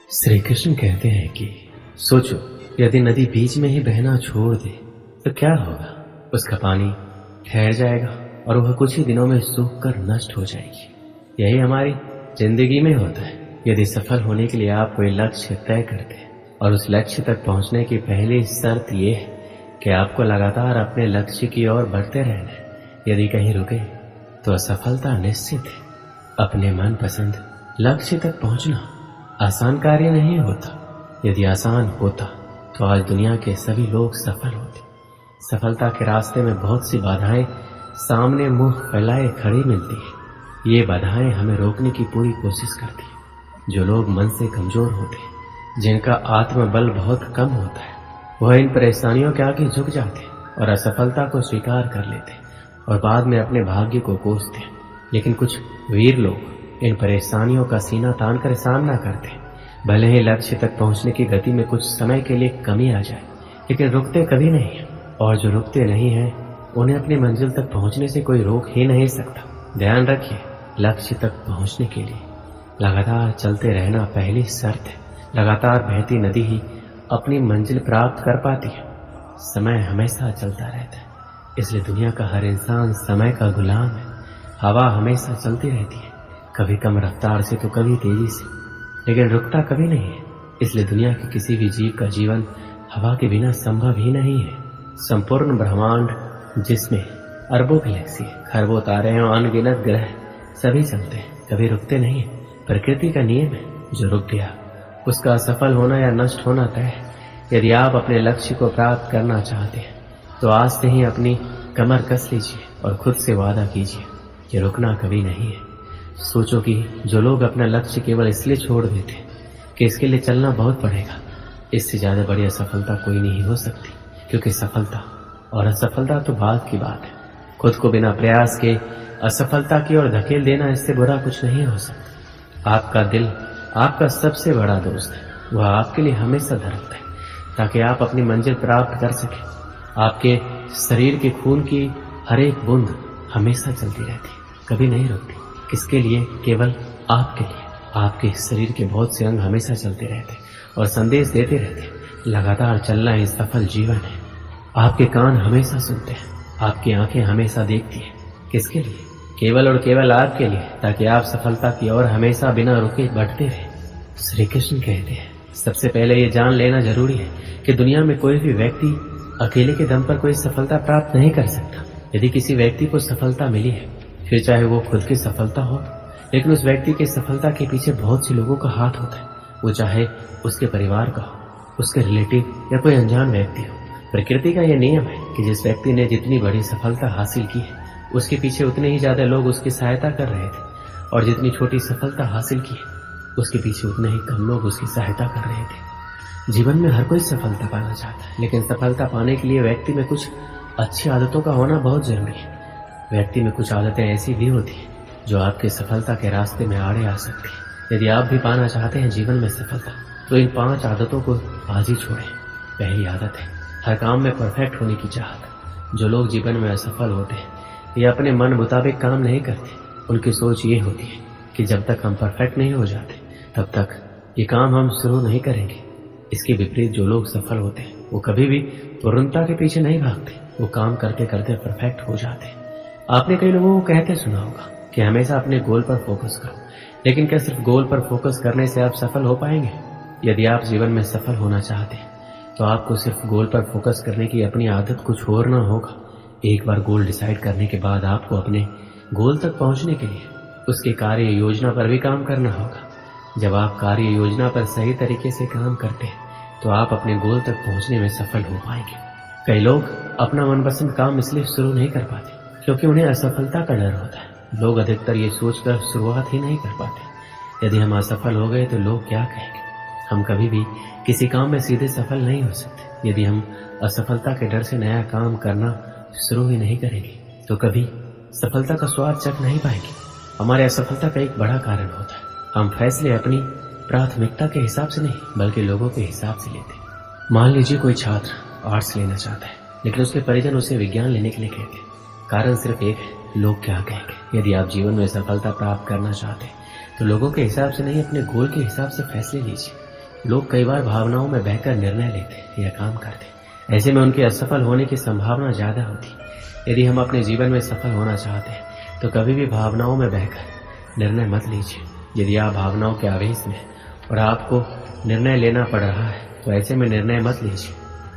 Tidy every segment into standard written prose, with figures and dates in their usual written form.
श्री कृष्ण कहते हैं कि सोचो, यदि नदी बीच में ही बहना छोड़ दे तो क्या होगा। उसका पानी ठहर जाएगा और वह कुछ ही दिनों में सूख कर नष्ट हो जाएगी। यही हमारी जिंदगी में होता है। यदि सफल होने के लिए आप कोई लक्ष्य तय करते हैं और उस लक्ष्य तक पहुंचने की पहली शर्त यह है कि आपको लगातार अपने लक्ष्य की ओर बढ़ते रहना है। यदि कहीं रुके तो असफलता निश्चित है। अपने मनपसंद लक्ष्य तक पहुंचना आसान कार्य नहीं होता। यदि आसान होता तो आज दुनिया के सभी लोग सफल होते। सफलता के रास्ते में बहुत सी बाधाएं सामने मुंह फैलाए खड़ी मिलती है। ये बाधाएं हमें रोकने की पूरी कोशिश करती है। जो लोग मन से कमजोर होते हैं, जिनका आत्मबल बहुत कम होता है, वह इन परेशानियों के आगे झुक जाते हैं और असफलता को स्वीकार कर लेते हैं और बाद में अपने भाग्य को कोसते हैं। लेकिन कुछ वीर लोग इन परेशानियों का सीना तानकर सामना करते हैं। भले ही लक्ष्य तक पहुंचने की गति में कुछ समय के लिए कमी आ जाए, लेकिन रुकते कभी नहीं है। और जो रुकते नहीं हैं, उन्हें अपनी मंजिल तक पहुंचने से कोई रोक ही नहीं सकता। ध्यान रखिए, लक्ष्य तक पहुंचने के लिए लगातार चलते रहना पहली शर्त है। लगातार बहती नदी ही अपनी मंजिल प्राप्त कर पाती है। समय हमेशा चलता रहता है, इसलिए दुनिया का हर इंसान समय का गुलाम है। हवा हमेशा चलती रहती है, कभी कम रफ्तार से तो कभी तेजी से, लेकिन रुकता कभी नहीं है। इसलिए दुनिया के किसी भी जीव का जीवन हवा के बिना संभव ही नहीं है। संपूर्ण ब्रह्मांड, जिसमें अरबों गैलेक्सी, खरबों तारे और अनगिनत ग्रह सभी चलते हैं, कभी रुकते नहीं है। प्रकृति का नियम है, जो रुक गया उसका असफल होना या नष्ट होना तय है। यदि आप अपने लक्ष्य को प्राप्त करना चाहते हैं तो आज से ही अपनी कमर कस लीजिए और खुद से वादा कीजिए कि रुकना कभी नहीं है। सोचो कि जो लोग अपना लक्ष्य केवल इसलिए छोड़ देते हैं कि इसके लिए चलना बहुत पड़ेगा, इससे ज्यादा बड़ी असफलता कोई नहीं हो सकती। क्योंकि सफलता और असफलता तो बाद की बात है। खुद को बिना प्रयास के असफलता की ओर धकेल देना, इससे बुरा कुछ नहीं हो सकता। आपका दिल आपका सबसे बड़ा दोस्त है। वह आपके लिए हमेशा धड़कता है ताकि आप अपनी मंजिल प्राप्त कर सकें। आपके शरीर के खून की हर एक बूंद हमेशा चलती रहती है, कभी नहीं रुकती। किसके लिए? केवल आपके लिए। आपके शरीर के बहुत से अंग हमेशा चलते रहते हैं और संदेश देते रहते हैं। लगातार चलना ही सफल जीवन है। आपके कान हमेशा सुनते हैं, आपकी आंखें हमेशा देखती हैं। किसके लिए? केवल और केवल आपके लिए, ताकि आप सफलता की ओर हमेशा बिना रुके बढ़ते रहें। श्री कृष्ण कहते हैं, सबसे पहले ये जान लेना जरूरी है कि दुनिया में कोई भी व्यक्ति अकेले के दम पर कोई सफलता प्राप्त नहीं कर सकता। यदि किसी व्यक्ति को सफलता मिली है, फिर चाहे वो खुद की सफलता हो, लेकिन उस व्यक्ति की सफलता के पीछे बहुत से लोगों का हाथ होता है। वो चाहे उसके परिवार का हो, उसके रिलेटिव या कोई अनजान व्यक्ति हो। प्रकृति का यह नियम है कि जिस व्यक्ति ने जितनी बड़ी सफलता हासिल की है, उसके पीछे उतने ही ज्यादा लोग उसकी सहायता कर रहे थे, और जितनी छोटी सफलता हासिल की है, उसके पीछे उतने ही कम लोग उसकी सहायता कर रहे थे। जीवन में हर कोई सफलता पाना चाहता है, लेकिन सफलता पाने के लिए व्यक्ति में कुछ अच्छी आदतों का होना बहुत जरूरी है। व्यक्ति में कुछ आदतें ऐसी भी होती हैं जो आपके सफलता के रास्ते में आड़े आ सकती है। यदि आप भी पाना चाहते हैं जीवन में सफलता, तो इन 5 आदतों को आज ही छोड़ें। पहली आदत है हर काम में परफेक्ट होने की चाहत। जो लोग जीवन में असफल होते हैं या अपने मन मुताबिक काम नहीं करते, उनकी सोच ये होती है कि जब तक हम परफेक्ट नहीं हो जाते तब तक ये काम हम शुरू नहीं करेंगे। इसके विपरीत जो लोग सफल होते हैं, वो कभी भी पूर्णता के पीछे नहीं भागते, वो काम करते करते परफेक्ट हो जाते हैं। आपने कई लोगों को कहते सुना होगा कि हमेशा अपने गोल पर फोकस करो, लेकिन क्या सिर्फ गोल पर फोकस करने से आप सफल हो पाएंगे? यदि आप जीवन में सफल होना चाहते हैं तो आपको सिर्फ गोल पर फोकस करने की अपनी आदत को छोड़ना होगा। एक बार गोल डिसाइड करने के बाद आपको अपने गोल तक पहुंचने के लिए उसके कार्य योजना पर भी काम करना होगा। जब आप कार्य योजना पर सही तरीके से काम करते हैं तो आप अपने गोल तक पहुंचने में सफल हो पाएंगे। कई लोग अपना मनपसंद काम इसलिए शुरू नहीं कर पाते क्योंकि उन्हें असफलता का डर होता है। लोग अधिकतर ये सोचकर शुरुआत ही नहीं कर पाते, यदि हम असफल हो गए तो लोग क्या कहेंगे। हम कभी भी किसी काम में सीधे सफल नहीं हो सकते। यदि हम असफलता के डर से नया काम करना शुरू ही नहीं करेंगे तो कभी सफलता का स्वाद चख नहीं पाएंगे। हमारे असफलता का एक बड़ा कारण होता है हम फैसले अपनी प्राथमिकता के हिसाब से नहीं बल्कि लोगों के हिसाब से लेते हैं। मान लीजिए कोई छात्र आर्ट्स लेना चाहता है, लेकिन उसके परिजन उसे विज्ञान लेने के लिए कहते हैं। कारण सिर्फ एक है, लोग क्या कहेंगे। यदि आप जीवन में सफलता प्राप्त करना चाहते हैं तो लोगों के हिसाब से नहीं, अपने गोल के हिसाब से फैसले लीजिए। लोग कई बार भावनाओं में बहकर निर्णय लेते या काम करते। ऐसे में उनके असफल होने की संभावना ज्यादा होती। यदि हम अपने जीवन में सफल होना चाहते हैं तो कभी भी भावनाओं में बहकर निर्णय मत लीजिए। यदि आप भावनाओं के आवेश में और आपको निर्णय लेना पड़ रहा है तो ऐसे में निर्णय मत लीजिए।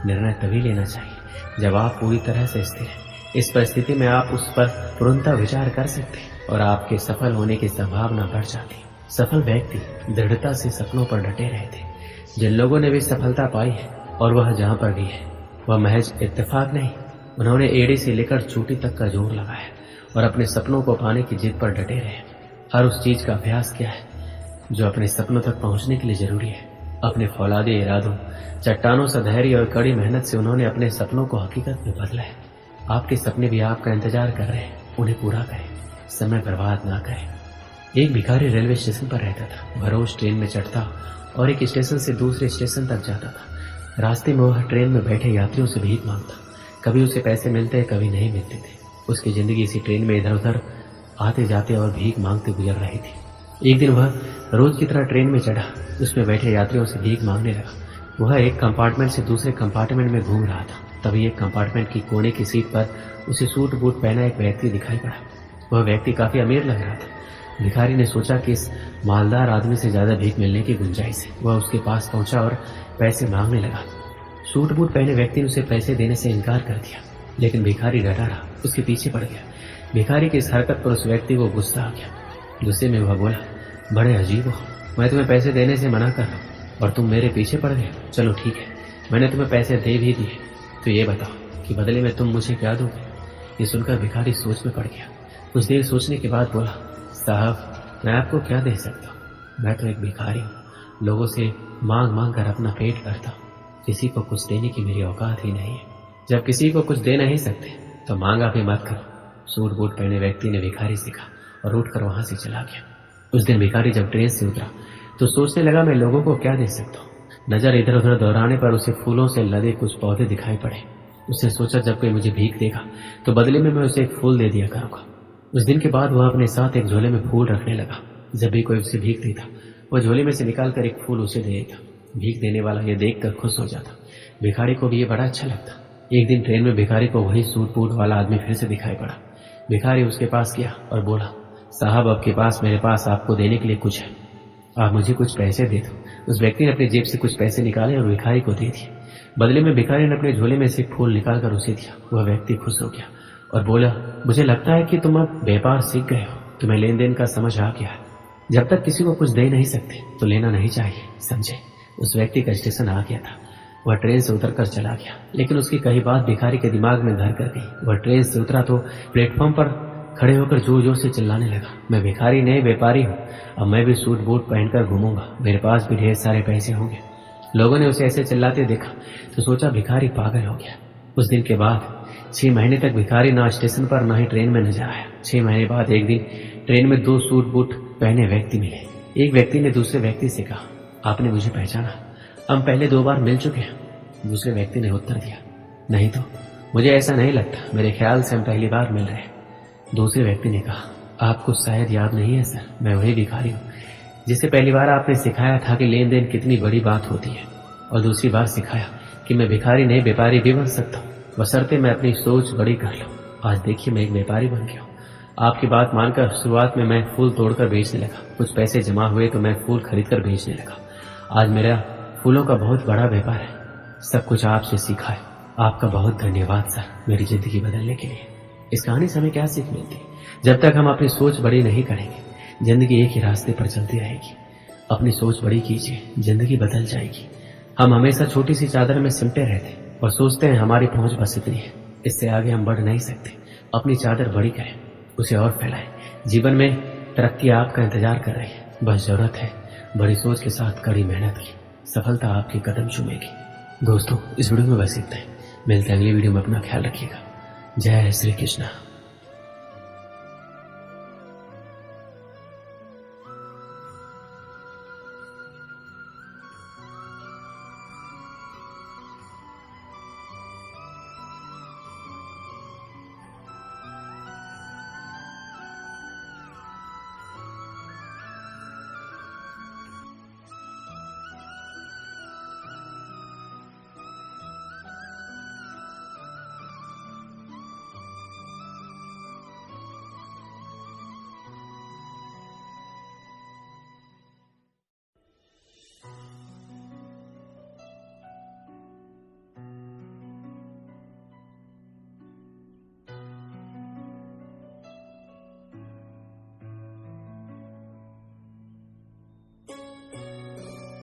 निर्णय तभी लेना चाहिए जब आप पूरी तरह से स्थिर हैं। इस परिस्थिति में आप उस पर पूर्णतः विचार कर सकते हैं और आपके सफल होने की संभावना बढ़ जाती है। सफल व्यक्ति दृढ़ता से सपनों पर डटे रहते। जिन लोगों ने भी सफलता पाई है और वह जहां पर भी है वह महज इत्तेफाक नहीं, उन्होंने एड़ी से लेकर चोटी तक का जोर लगाया और अपने सपनों को पाने की जिद पर डटे रहे। हर उस चीज का अभ्यास किया है जो अपने सपनों तक पहुंचने के लिए जरूरी है। अपने फौलादी इरादों, चट्टानों से धैर्य और कड़ी मेहनत से उन्होंने अपने सपनों को हकीकत में बदला है। आपके सपने भी आपका इंतजार कर रहे हैं, उन्हें पूरा करें, समय बर्बाद ना करें। एक भिखारी रेलवे स्टेशन पर रहता था। वह रोज ट्रेन में चढ़ता और एक स्टेशन से दूसरे स्टेशन तक जाता था। रास्ते में वह ट्रेन में बैठे यात्रियों से भीख मांगता। कभी उसे पैसे मिलते, कभी नहीं मिलते थे। उसकी जिंदगी इसी ट्रेन में इधर उधर आते जाते और भीख मांगते गुजर रही थी। एक दिन वह रोज की तरह ट्रेन में चढ़ा, उसमें बैठे यात्रियों से भीख मांगने लगा। वह एक कंपार्टमेंट से दूसरे कंपार्टमेंट में घूम रहा था। तभी एक कंपार्टमेंट की कोने की सीट पर उसे सूट बूट पहना एक व्यक्ति दिखाई पड़ा। वह व्यक्ति काफी अमीर लग रहा था। भिखारी ने सोचा कि इस मालदार आदमी से ज्यादा भीख मिलने की गुंजाइश है। वह उसके पास पहुंचा और पैसे मांगने लगा। सूट बूट पहने व्यक्ति ने उसे पैसे देने से इनकार कर दिया, लेकिन भिखारी डटा रहा, उसके पीछे पड़ गया। भिखारी की इस हरकत पर उस व्यक्ति को गुस्सा आ गया। गुस्से में वह बोला, बड़े अजीब हो, मैं तुम्हें पैसे देने से मना कर रहा हूँ और तुम मेरे पीछे पड़ गए। चलो ठीक है, मैंने तुम्हें पैसे दे भी दिए, तो ये बताओ कि बदले में तुम मुझे क्या दोगे। ये सुनकर भिखारी सोच में पड़ गया। कुछ देर सोचने के बाद बोला, साहब मैं आपको क्या दे सकता हूँ, मैं तो एक भिखारी हूँ, लोगों से मांग मांग कर अपना पेट भरता हूँ, किसी को कुछ देने की मेरी औकात ही नहीं है। जब किसी को कुछ दे नहीं सकते तो मांगा भी मत करो। सूट बूट पहने व्यक्ति ने भिखारी से कहा और उठकर वहां से चला गया। उस दिन भिखारी जब ट्रेन से उतरा तो सोचने लगा, मैं लोगों को क्या दे सकता हूँ। नजर इधर उधर दौड़ाने पर उसे फूलों से लदे कुछ पौधे दिखाई पड़े। उसने सोचा जब कोई मुझे भीख देगा तो बदले में मैं उसे एक फूल दे दिया करूंगा। उस दिन के बाद वह अपने साथ एक झोले में फूल रखने लगा। जब भी कोई उसे भीख देता वह झोले में से निकालकर एक फूल उसे दे देता। भीख देने वाला यह देखकर खुश हो जाता। भिखारी को भी ये बड़ा अच्छा लगता। एक दिन ट्रेन में भिखारी को वही सूट बूट वाला आदमी फिर से दिखाई पड़ा। भिखारी उसके पास गया और बोला, साहब आपके पास मेरे पास आपको देने के लिए कुछ है, आप मुझे कुछ पैसे दे दो। उस व्यक्ति ने अपनी जेब से कुछ पैसे निकाले और भिखारी को दे दिए। बदले में भिखारी ने अपने झोले में से एक फूल निकालकर उसे दिया। वह व्यक्ति खुश हो गया और बोला, मुझे लगता है कि तुम अब व्यापार सीख गए हो, तुम्हें लेन देन का समझ आ गया है। जब तक किसी को कुछ दे नहीं सकते तो लेना नहीं चाहिए, समझे। उस व्यक्ति का स्टेशन आ गया था। वह ट्रेन से उतरकर चला गया, लेकिन उसकी कई बात भिखारी के दिमाग में घर कर गई। वह ट्रेन से उतरा तो प्लेटफॉर्म पर खड़े होकर जोर जोर से चिल्लाने लगा, मैं भिखारी नहीं व्यापारी हूँ, अब मैं भी सूट बूट पहनकर घूमूंगा, मेरे पास भी ढेर सारे पैसे होंगे। लोगों ने उसे ऐसे चिल्लाते देखा तो सोचा भिखारी पागल हो गया। उस दिन के बाद 6 महीने तक भिखारी ना स्टेशन पर ना ही ट्रेन में नजर आया। 6 महीने बाद एक दिन ट्रेन में 2 सूट बूट पहने व्यक्ति मिले। एक व्यक्ति ने दूसरे व्यक्ति से कहा, आपने मुझे पहचाना, हम पहले 2 बार मिल चुके हैं। दूसरे व्यक्ति ने उत्तर दिया, नहीं तो मुझे ऐसा नहीं लगता, मेरे ख्याल से हम पहली बार मिल रहे हैं। दूसरे व्यक्ति ने कहा, आपको शायद याद नहीं है सर, मैं वही भिखारी हूँ जिसे पहली बार आपने सिखाया था कि लेन देन कितनी बड़ी बात होती है, और दूसरी बार सिखाया कि मैं भिखारी नहीं व्यापारी भी बन सकता हूँ, बशर्ते मैं अपनी सोच बड़ी कर लूँ। आज देखिए मैं एक व्यापारी बन गया हूँ। आपकी बात मानकर शुरुआत में मैं फूल तोड़कर बेचने लगा, कुछ पैसे जमा हुए तो मैं फूल खरीदकर बेचने लगा। आज मेरा फूलों का बहुत बड़ा व्यापार है। सब कुछ आपसे सीखा है, आपका बहुत धन्यवाद सर, मेरी जिंदगी बदलने के लिए। इस कहानी से हमें क्या सीख मिलती है? जब तक हम अपनी सोच बड़ी नहीं करेंगे जिंदगी एक ही रास्ते पर चलती रहेगी। अपनी सोच बड़ी कीजिए, जिंदगी बदल जाएगी। हम हमेशा छोटी सी चादर में सिमटे रहते और सोचते हैं हमारी पहुंच बस इतनी है, इससे आगे हम बढ़ नहीं सकते। अपनी चादर बड़ी करें, उसे और फैलाएं। जीवन में तरक्की आपका इंतजार कर रही है, बस जरूरत है बड़ी सोच के साथ कड़ी मेहनत की। सफलता आपके कदम चूमेगी। दोस्तों इस वीडियो में बस इतना ही, मिलते हैं अगली वीडियो में। अपना ख्याल रखिएगा। जय श्री कृष्णा।